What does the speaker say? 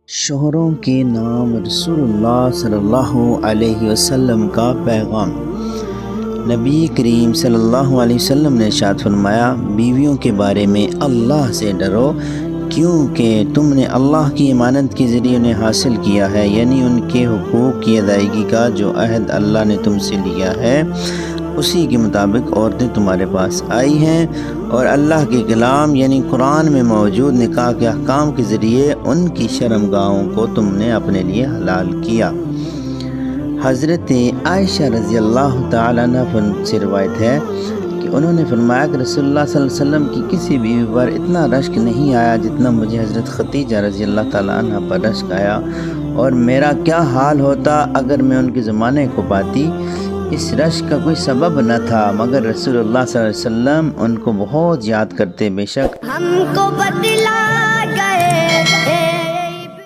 شوہروں کے نام رسول اللہ صلی اللہ علیہ وسلم کا پیغام۔ نبی کریم صلی اللہ علیہ وسلم نے ارشاد فرمایا، بیویوں کے بارے میں اللہ سے ڈرو، کیونکہ تم نے اللہ کی امانت کے ذریعے انہیں حاصل کیا ہے، یعنی ان کے حقوق کی ادائیگی کا جو عہد اللہ نے تم سے لیا ہے اسی کے مطابق عورتیں تمہارے پاس آئی ہیں، اور اللہ کے کلام یعنی قرآن میں موجود نکاح کے احکام کے ذریعے ان کی شرمگاہوں کو تم نے اپنے لیے حلال کیا۔ حضرت عائشہ رضی اللہ تعالیٰ عنہ سے روایت ہے کہ انہوں نے فرمایا کہ رسول اللہ صلی اللہ علیہ وسلم کی کسی بیوی پر اتنا رشک نہیں آیا جتنا مجھے حضرت خدیجہ رضی اللہ تعالیٰ عنہ پر رشک آیا، اور میرا کیا حال ہوتا اگر میں ان کے زمانے کو پاتی۔ اس رشک کا کوئی سبب نہ تھا مگر رسول اللہ صلی اللہ علیہ وسلم ان کو بہت یاد کرتے، بے شک ہم کو بتلا گئے